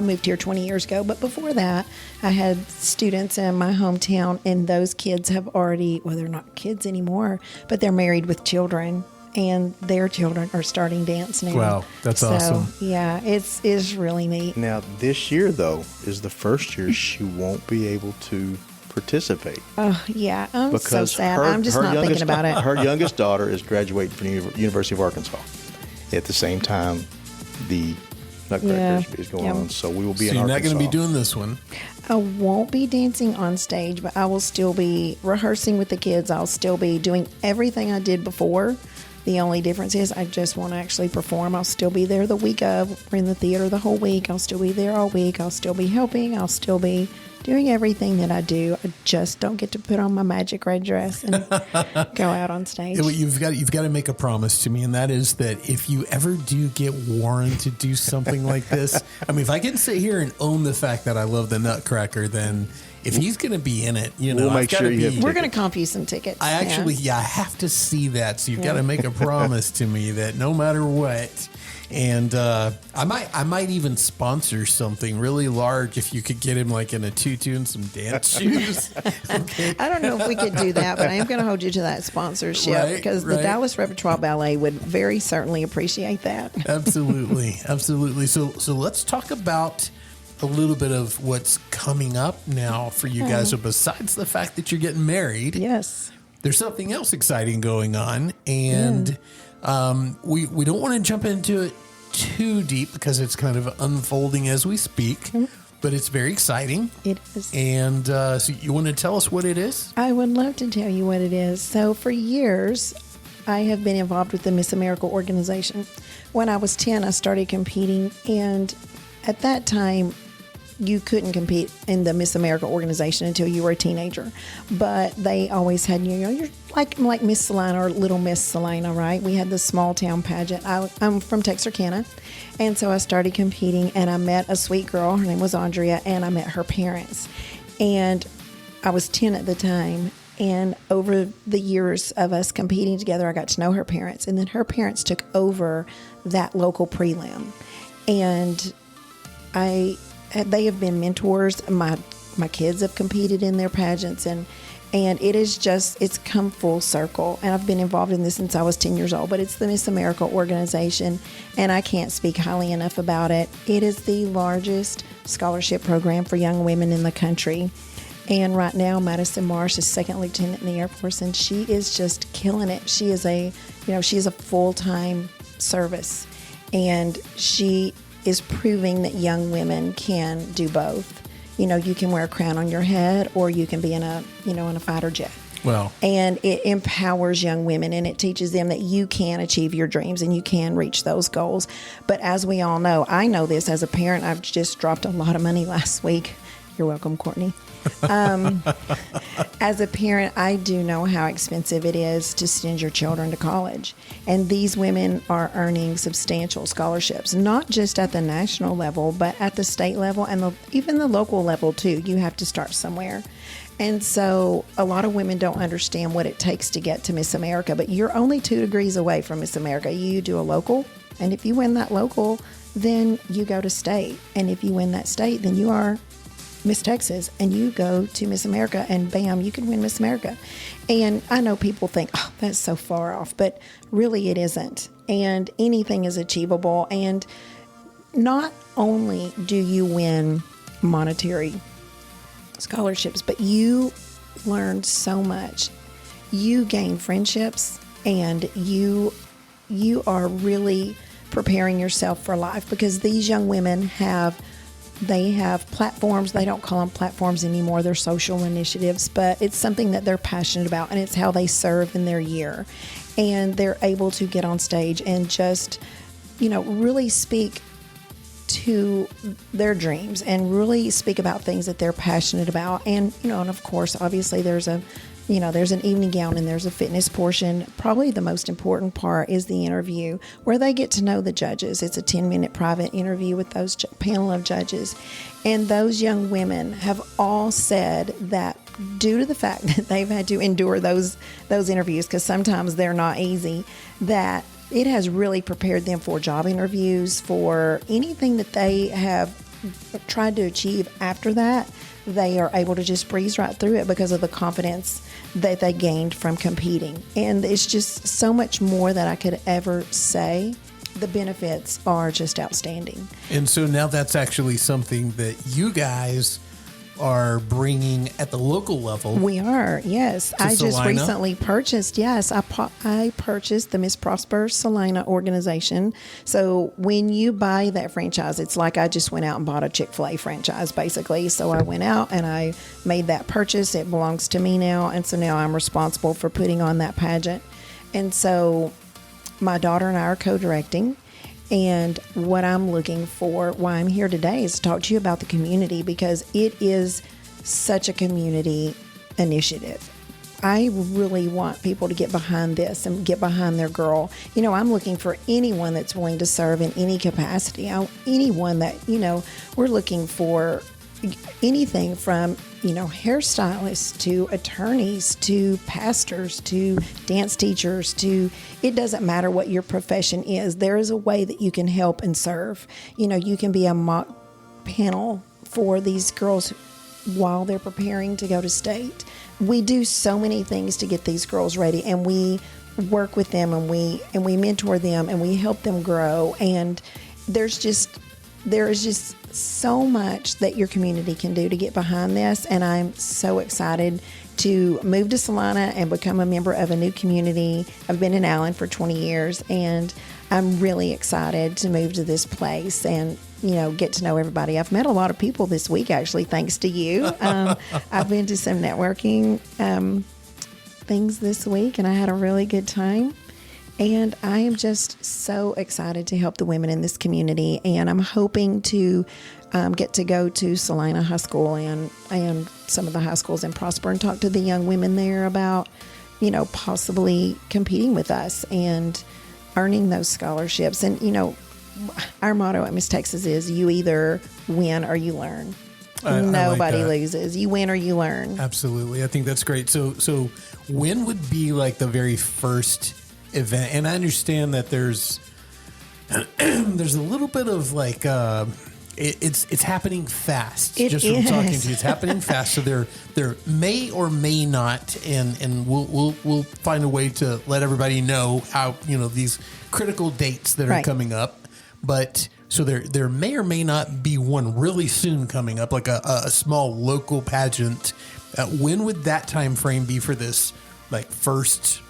Speaker 4: moved here 20 years ago, but before that, I had students in my hometown, and those kids have already, well, they're not kids anymore, but they're married with children, and their children are starting dance now.
Speaker 5: Wow, that's awesome.
Speaker 4: Yeah, it's really neat.
Speaker 3: Now, this year, though, is the first year she won't be able to participate.
Speaker 4: Oh, yeah. I'm so sad. I'm just not thinking about it.
Speaker 3: Her youngest daughter is graduating from the University of Arkansas. At the same time, the Nutcrackers is going on. So we will be
Speaker 5: So
Speaker 3: in
Speaker 5: you're not
Speaker 3: Arkansas.
Speaker 5: going to be doing this one.
Speaker 4: I won't be dancing on stage, but I will still be rehearsing with the kids. I'll still be doing everything I did before. The only difference is I just won't actually perform. I'll still be there the week of. We're in the theater the whole week. I'll still be there all week. I'll still be helping. I'll still be doing everything that I do. I just don't get to put on my magic red dress and go out on stage.
Speaker 5: You've got to make a promise to me, and that is that if you ever do get Warren to do something like this, I mean, if I can sit here and own the fact that I love the Nutcracker, then if he's going to be in it,
Speaker 3: we'll make sure you have
Speaker 4: We're going to comp you some tickets.
Speaker 5: I actually, I have to see that. So you've got to make a promise to me that no matter what. And I might even sponsor something really large if you could get him like in a tutu and some dance shoes. Okay.
Speaker 4: I don't know if we could do that, but I am going to hold you to that sponsorship because the Dallas Repertoire Ballet would very certainly appreciate that.
Speaker 5: Absolutely. So let's talk about a little bit of what's coming up now for you guys. So besides the fact that you're getting married,
Speaker 4: yes,
Speaker 5: there's something else exciting going on, and we don't want to jump into it too deep because it's kind of unfolding as we speak, but it's very exciting.
Speaker 4: It is.
Speaker 5: And so you want to tell us what it is?
Speaker 4: I would love to tell you what it is. So for years, I have been involved with the Miss America organization. When I was 10, I started competing, and at that time, you couldn't compete in the Miss America organization until you were a teenager. But they always had, you're like Miss Celina or Little Miss Celina, right? We had the small town pageant. I'm from Texarkana. And so I started competing, and I met a sweet girl. Her name was Andrea, and I met her parents. And I was 10 at the time. And over the years of us competing together, I got to know her parents. And then her parents took over that local prelim. And they have been mentors. My kids have competed in their pageants, and it is just, it's come full circle. And I've been involved in this since I was 10 years old, but it's the Miss America organization, and I can't speak highly enough about it. It is the largest scholarship program for young women in the country. And right now, Madison Marsh is second lieutenant in the Air Force, and she is just killing it. She is a full-time service, and she is proving that young women can do both. You can wear a crown on your head, or you can be in a fighter jet.
Speaker 5: Well,
Speaker 4: and it empowers young women, and it teaches them that you can achieve your dreams and you can reach those goals. But as we all know, I know this as a parent. I've just dropped a lot of money last week. You're welcome, Courtney. As a parent, I do know how expensive it is to send your children to college. And these women are earning substantial scholarships, not just at the national level, but at the state level and even the local level too. You have to start somewhere. And so a lot of women don't understand what it takes to get to Miss America, but you're only 2 degrees away from Miss America. You do a local, and if you win that local, then you go to state. And if you win that state, then you are Miss Texas, and you go to Miss America, and bam, you can win Miss America. And I know people think, oh, that's so far off, but really it isn't. And anything is achievable. And not only do you win monetary scholarships, but you learn so much. You gain friendships, and you are really preparing yourself for life, because these young women have platforms. They don't call them platforms anymore. They're social initiatives, but it's something that they're passionate about, and it's how they serve in their year. And they're able to get on stage and just, really speak to their dreams and really speak about things that they're passionate about. And, and of course, obviously there's an evening gown and there's a fitness portion. Probably the most important part is the interview, where they get to know the judges. It's a 10-minute private interview with those panel of judges. And those young women have all said that due to the fact that they've had to endure those interviews, because sometimes they're not easy, that it has really prepared them for job interviews, for anything that they have tried to achieve after that. They are able to just breeze right through it because of the confidence that they gained from competing. And it's just so much more that I could ever say. The benefits are just outstanding.
Speaker 5: And so now that's actually something that you guys are bringing at the local level.
Speaker 4: We are, yes. I just
Speaker 5: Celina?
Speaker 4: recently purchased, I purchased the Miss Prosper Celina organization. So when you buy that franchise, it's like I just went out and bought a Chick-fil-A franchise, basically. So I went out and I made that purchase. It belongs to me now. And so now I'm responsible for putting on that pageant. And so my daughter and I are co-directing. And what I'm looking for, why I'm here today, is to talk to you about the community, because it is such a community initiative. I really want people to get behind this and get behind their girl. You know, I'm looking for anyone that's willing to serve in any capacity. Anyone that, we're looking for anything from, hairstylists to attorneys to pastors to dance teachers to, it doesn't matter what your profession is. There is a way that you can help and serve. You can be a mock panel for these girls while they're preparing to go to state. We do so many things to get these girls ready, and we work with them and we mentor them and we help them grow. And there is just so much that your community can do to get behind this. And I'm so excited to move to Celina and become a member of a new community. I've been in Allen for 20 years, and I'm really excited to move to this place and, get to know everybody. I've met a lot of people this week, actually, thanks to you. I've been to some networking things this week, and I had a really good time. And I am just so excited to help the women in this community. And I'm hoping to get to go to Celina High School and some of the high schools in Prosper and talk to the young women there about, possibly competing with us and earning those scholarships. And, our motto at Miss Texas is you either win or you learn. Nobody loses. You win or you learn.
Speaker 5: Absolutely. I think that's great. So when would be like the very first event? And I understand that there's a little bit of like it's happening fast. Just from talking to you, it's happening fast. So there may or may not, and we'll find a way to let everybody know how these critical dates that are coming up. But so there may or may not be one really soon coming up, like a small local pageant. When would that time frame be for this like first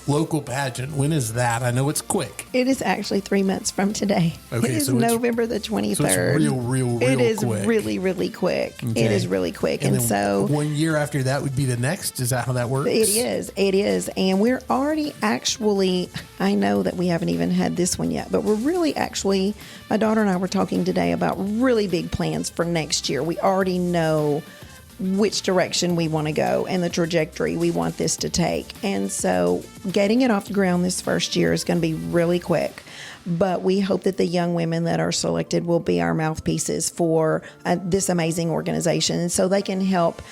Speaker 5: local pageant? When is that? I know it's quick.
Speaker 4: It is actually 3 months from today. Okay, it is November the 23rd. So
Speaker 5: it's real
Speaker 4: It is
Speaker 5: quick.
Speaker 4: really, really quick.
Speaker 5: Okay.
Speaker 4: It is really quick.
Speaker 5: And
Speaker 4: so
Speaker 5: 1 year after that would be the next? Is that how that works?
Speaker 4: It is. And we're already actually, I know that we haven't even had this one yet, but we're really actually, my daughter and I were talking today about really big plans for next year. We already know which direction we want to go and the trajectory we want this to take. And so getting it off the ground this first year is going to be really quick. But we hope that the young women that are selected will be our mouthpieces for this amazing organization. And so they can help,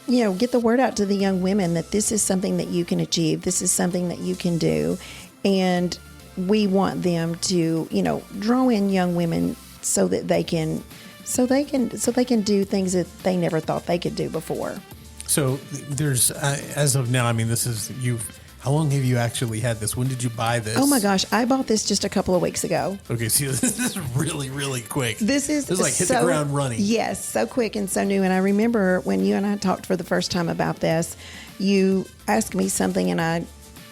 Speaker 4: get the word out to the young women that this is something that you can achieve. This is something that you can do. And we want them to, draw in young women so that they can do things that they never thought they could do before.
Speaker 5: So there's, as of now, I mean, this is how long have you actually had this? When did you buy this?
Speaker 4: Oh my gosh, I bought this just a couple of weeks ago.
Speaker 5: Okay, see, this is really, really quick.
Speaker 4: This is
Speaker 5: like hit the ground running.
Speaker 4: Yes, so quick and so new. And I remember when you and I talked for the first time about this, you asked me something and I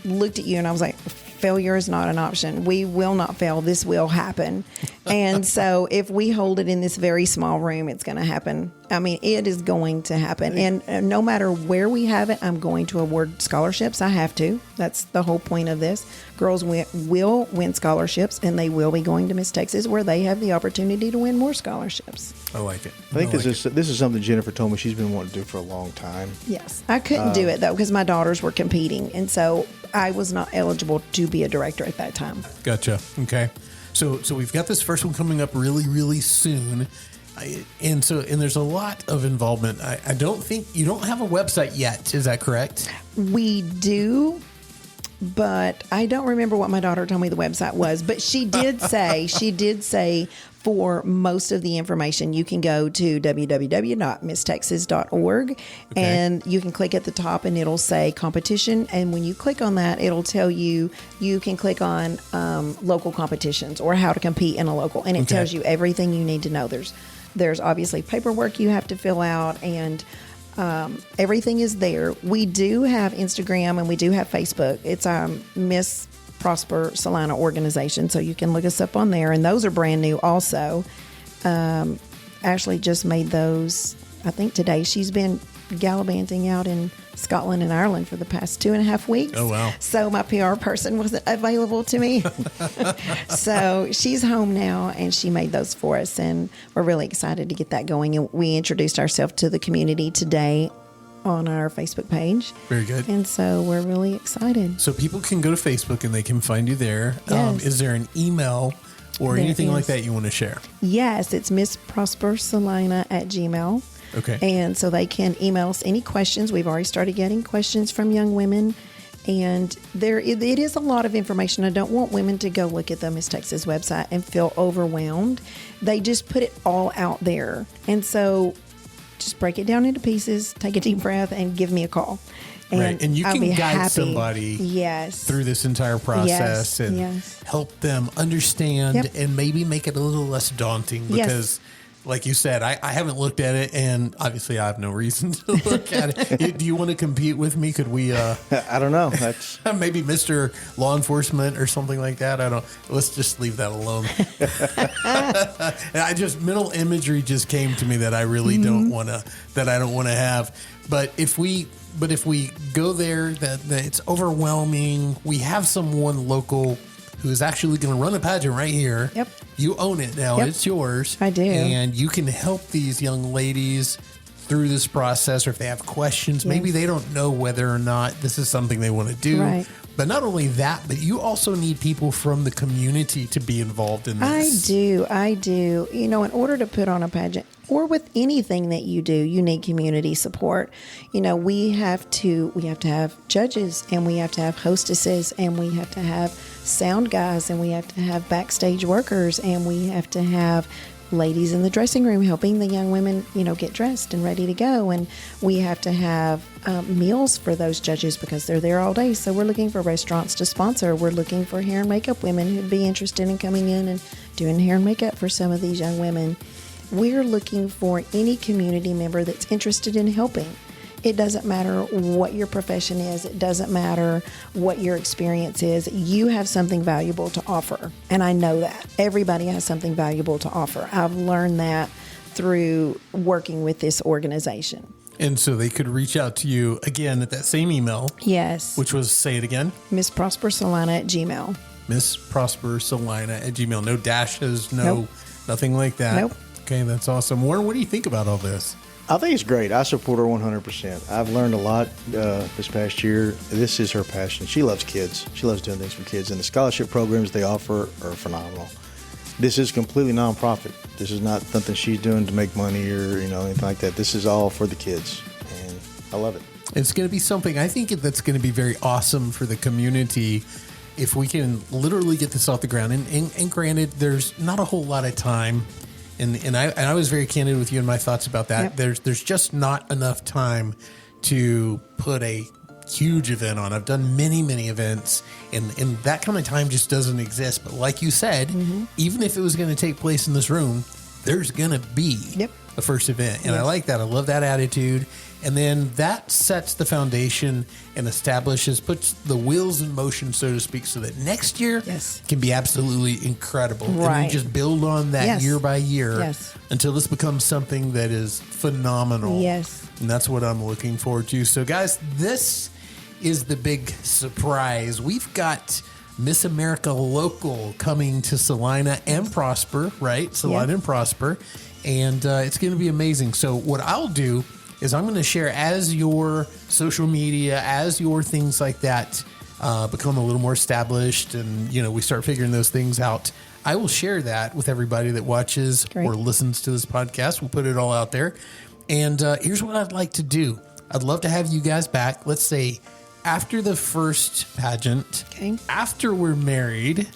Speaker 4: looked at you and I was like, failure is not an option. We will not fail. This will happen. And so if we hold it in this very small room, it's going to happen. I mean, it is going to happen. And no matter where we have it, I'm going to award scholarships. I have to. That's the whole point of this. Girls will win scholarships, and they will be going to Miss Texas, where they have the opportunity to win more scholarships.
Speaker 5: I like it.
Speaker 3: I think this is something Jennifer told me she's been wanting to do for a long time.
Speaker 4: Yes. I couldn't do it, though, because my daughters were competing. And so I was not eligible to be a director at that time.
Speaker 5: Gotcha. Okay. So we've got this first one coming up really, really soon. And there's a lot of involvement. I don't think you don't have a website yet. Is that correct?
Speaker 4: We do, but I don't remember what my daughter told me the website was. But she did say for most of the information, you can go to www.misstexas.org, and you can click at the top and it'll say competition. And when you click on that, it'll tell you can click on local competitions or how to compete in a local. And it tells you everything you need to know. There's There's obviously paperwork you have to fill out, and everything is there. We do have Instagram and we do have Facebook. It's Miss Prosper Celina organization, so you can look us up on there, and those are brand new also. Ashley just made those, I think today. She's been gallivanting out in Scotland and Ireland for the past 2.5 weeks.
Speaker 5: Oh, wow.
Speaker 4: So my PR person wasn't available to me. So she's home now, and she made those for us, and we're really excited to get that going. And we introduced ourselves to the community today on our Facebook page.
Speaker 5: Very good.
Speaker 4: And so we're really excited.
Speaker 5: So people can go to Facebook and they can find you there.
Speaker 4: Yes.
Speaker 5: Is there an email or
Speaker 4: There
Speaker 5: anything like
Speaker 4: is.
Speaker 5: that you want to share?
Speaker 4: Yes, it's missprospercelina@gmail.com.
Speaker 5: Okay.
Speaker 4: And so they can email us any questions. We've already started getting questions from young women. And it is a lot of information. I don't want women to go look at the Miss Texas website and feel overwhelmed. They just put it all out there. And so just break it down into pieces, take a deep breath, and give me a call.
Speaker 5: Right. And you
Speaker 4: I'll
Speaker 5: can
Speaker 4: be
Speaker 5: guide
Speaker 4: happy.
Speaker 5: somebody
Speaker 4: Yes.
Speaker 5: through this entire process and
Speaker 4: yes.
Speaker 5: help them understand
Speaker 4: Yep.
Speaker 5: and maybe make it a little less daunting
Speaker 4: Yes.
Speaker 5: because like you said, I haven't looked at it, and obviously I have no reason to look at it. Do you want to compete with me? Could we
Speaker 3: I don't know. That's
Speaker 5: maybe Mr. Law Enforcement or something like that? I don't. Let's just leave that alone. Mental imagery just came to me that I really don't want to. That I don't want to have. But if we go there, that it's overwhelming. We have someone local who is actually going to run a pageant right here.
Speaker 4: Yep.
Speaker 5: You own it now.
Speaker 4: Yep.
Speaker 5: It's yours.
Speaker 4: I do.
Speaker 5: And you can help these young ladies through this process, or if they have questions, maybe
Speaker 4: Yes.
Speaker 5: they don't know whether or not this is something they want to do.
Speaker 4: Right.
Speaker 5: But not only that, but you also need people from the community to be involved in this.
Speaker 4: I do. You know, in order to put on a pageant or with anything that you do, you need community support. You know, we have to have judges, and we have to have hostesses, and we have to have sound guys, and we have to have backstage workers, and we have to have ladies in the dressing room helping the young women, you know, get dressed and ready to go. And we have to have meals for those judges because they're there all day. So we're looking for restaurants to sponsor. We're looking for hair and makeup women who'd be interested in coming in and doing hair and makeup for some of these young women. We're looking for any community member that's interested in helping. It doesn't matter what your profession is. It doesn't matter what your experience is. You have something valuable to offer. And I know that. Everybody has something valuable to offer. I've learned that through working with this organization.
Speaker 5: And so they could reach out to you again at that same email.
Speaker 4: Yes.
Speaker 5: Which was, say it again.
Speaker 4: MissProsperCelina@gmail.com.
Speaker 5: MissProsperCelina@gmail.com. No dashes,
Speaker 4: Nope.
Speaker 5: nothing like that.
Speaker 4: Nope.
Speaker 5: Okay, that's awesome. Warren, what do you think about all this?
Speaker 3: I think it's great. I support her 100%. I've learned a lot this past year. This is her passion. She loves kids. She loves doing things for kids, and the scholarship programs they offer are phenomenal. This is completely nonprofit. This is not something she's doing to make money or anything like that. This is all for the kids, and I love it.
Speaker 5: It's going to be something, I think that's going to be very awesome for the community if we can literally get this off the ground. And granted, there's not a whole lot of time. And I was very candid with you in my thoughts about that.
Speaker 4: Yep.
Speaker 5: There's just not enough time to put a huge event on. I've done many events, and that kind of time just doesn't exist. But like you said, even if it was going to take place in this room, there's going to be a first event. And I like that. I love that attitude. And then that sets the foundation and puts the wheels in motion, so to speak, so that next year can be absolutely incredible.
Speaker 4: Right.
Speaker 5: And then just build on that year by year until this becomes something that is phenomenal.
Speaker 4: Yes.
Speaker 5: And that's what I'm looking forward to. So, guys, this is the big surprise. We've got Miss America Local coming to Celina and Prosper, right? Celina and Prosper. And it's going to be amazing. So what I'll do is I'm going to share as your social media, as your things like that become a little more established and, we start figuring those things out. I will share that with everybody that watches or listens to this podcast. We'll put it all out there. And here's what I'd like to do. I'd love to have you guys back. Let's say after the first pageant, after we're married,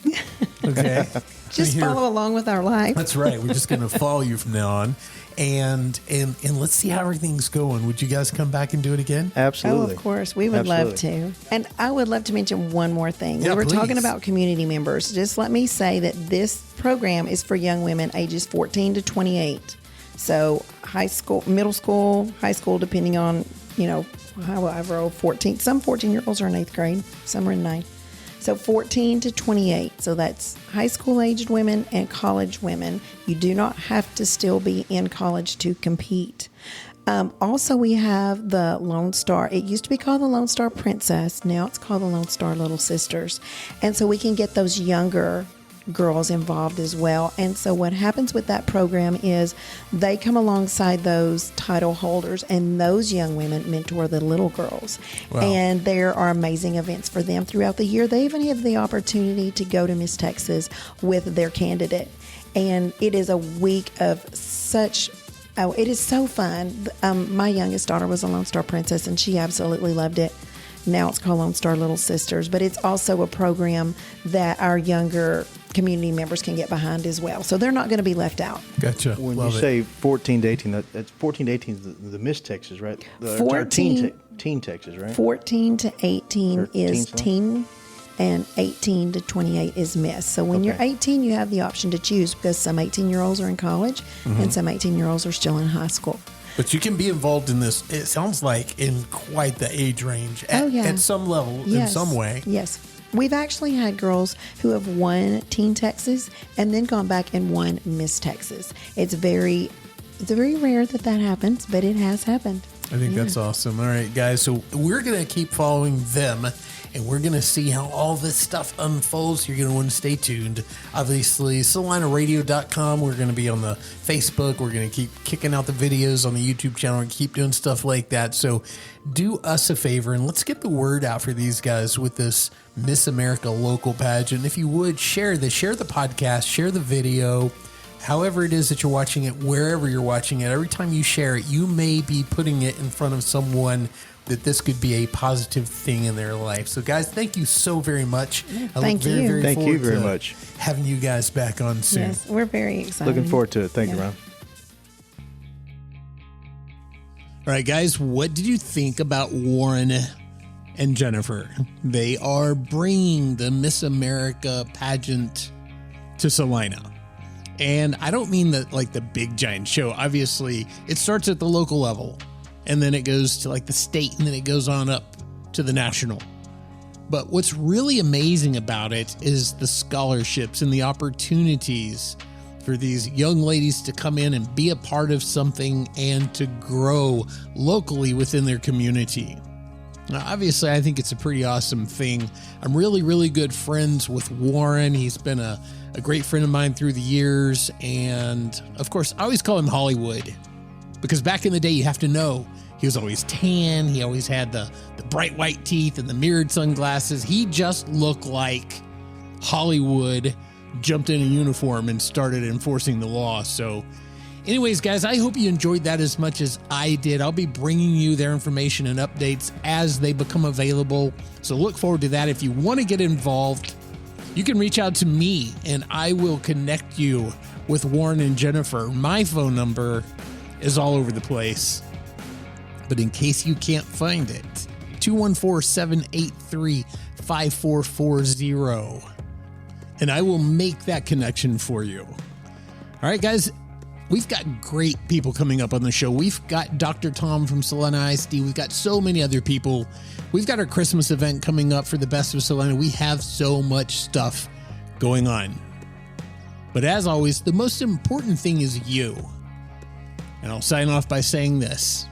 Speaker 5: okay?
Speaker 4: Just follow along with our life.
Speaker 5: That's right. We're just going to follow you from now on. And let's see how everything's going. Would you guys come back and do it again?
Speaker 3: Absolutely.
Speaker 4: Oh, of course. We would love to. And I would love to mention one more thing.
Speaker 5: Yeah,
Speaker 4: we were
Speaker 5: please.
Speaker 4: talking about community members. Just let me say that this program is for young women ages 14 to 28. So high school, middle school, high school, depending on, however old, 14. Some 14-year-olds are in 8th grade. Some are in 9th. So 14 to 28. So that's high school aged women and college women. You do not have to still be in college to compete. Also, we have the Lone Star. It used to be called the Lone Star Princess. Now it's called the Lone Star Little Sisters. And so we can get those younger girls involved as well. And so what happens with that program is they come alongside those title holders, and those young women mentor the little girls. Wow. And there are amazing events for them throughout the year. They even have the opportunity to go to Miss Texas with their candidate. And it is a week of it is so fun. My youngest daughter was a Lone Star Princess, and she absolutely loved it. Now it's called Lone Star Little Sisters, but it's also a program that our younger community members can get behind as well. So they're not going to be left out.
Speaker 5: Gotcha.
Speaker 3: When you say 14 to 18, that's 14 to 18 is the Miss Texas, right? Teen Texas, right? 14 to 18 is teen, and 18 to 28 is Miss. So when you're 18, you have the option to choose, because some 18-year-olds are in college and some 18-year-olds are still in high school.
Speaker 5: But you can be involved in this, it sounds like, in quite the age range at some level, in some way.
Speaker 4: Yes. We've actually had girls who have won Teen Texas and then gone back and won Miss Texas. It's very rare that happens, but it has happened.
Speaker 5: I think that's awesome. All right, guys. So we're going to keep following them, and we're going to see how all this stuff unfolds. You're going to want to stay tuned. Obviously, CelinaRadio.com. We're going to be on the Facebook. We're going to keep kicking out the videos on the YouTube channel and keep doing stuff like that. So do us a favor, and let's get the word out for these guys with this Miss America local pageant. If you would, share the podcast, share the video. However it is that you're watching it, wherever you're watching it, every time you share it, you may be putting it in front of someone that this could be a positive thing in their life. So, guys, thank you so very much.
Speaker 4: Thank you.
Speaker 3: Thank you very much.
Speaker 5: Having you guys back on soon.
Speaker 4: Yes, we're very excited.
Speaker 3: Looking forward to it. Thank you, Ron.
Speaker 2: All right, guys, what did you think about Warren and Jennifer? They are bringing the Miss America pageant to Celina. And I don't mean that like the big giant show. Obviously, it starts at the local level, and then it goes to like the state, and then it goes on up to the national. But what's really amazing about it is the scholarships and the opportunities for these young ladies to come in and be a part of something and to grow locally within their community. Now, obviously, I think it's a pretty awesome thing. I'm really, really good friends with Warren. He's been a great friend of mine through the years. And of course, I always call him Hollywood, because back in the day, you have to know, he was always tan. He always had the bright white teeth and the mirrored sunglasses. He just looked like Hollywood jumped in a uniform and started enforcing the law. So anyways, guys, I hope you enjoyed that as much as I did. I'll be bringing you their information and updates as they become available. So look forward to that. If you want to get involved, you can reach out to me and I will connect you with Warren and Jennifer. My phone number is all over the place, but in case you can't find it, 214-783-5440, and I will make that connection for you. All right, guys, we've got great people coming up on the show. We've got Dr. Tom from Celina ISD. We've got so many other people. We've got our Christmas event coming up for the Best of Celina. We have so much stuff going on. But as always, the most important thing is you. And I'll sign off by saying this: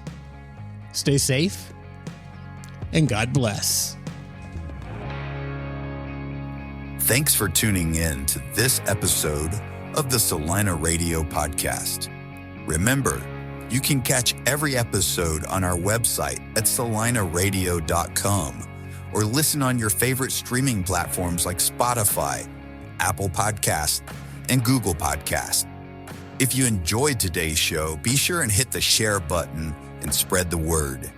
Speaker 2: stay safe and God bless.
Speaker 1: Thanks for tuning in to this episode of the Celina Radio podcast. Remember, you can catch every episode on our website at celinaradio.com or listen on your favorite streaming platforms like Spotify, Apple Podcasts, and Google Podcasts. If you enjoyed today's show, be sure and hit the share button and spread the word.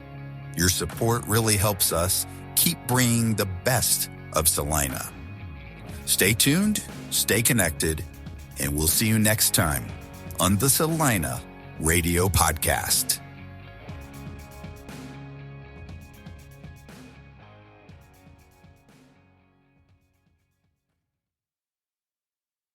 Speaker 1: Your support really helps us keep bringing the best of Celina. Stay tuned, stay connected, and we'll see you next time on the Celina Radio Podcast.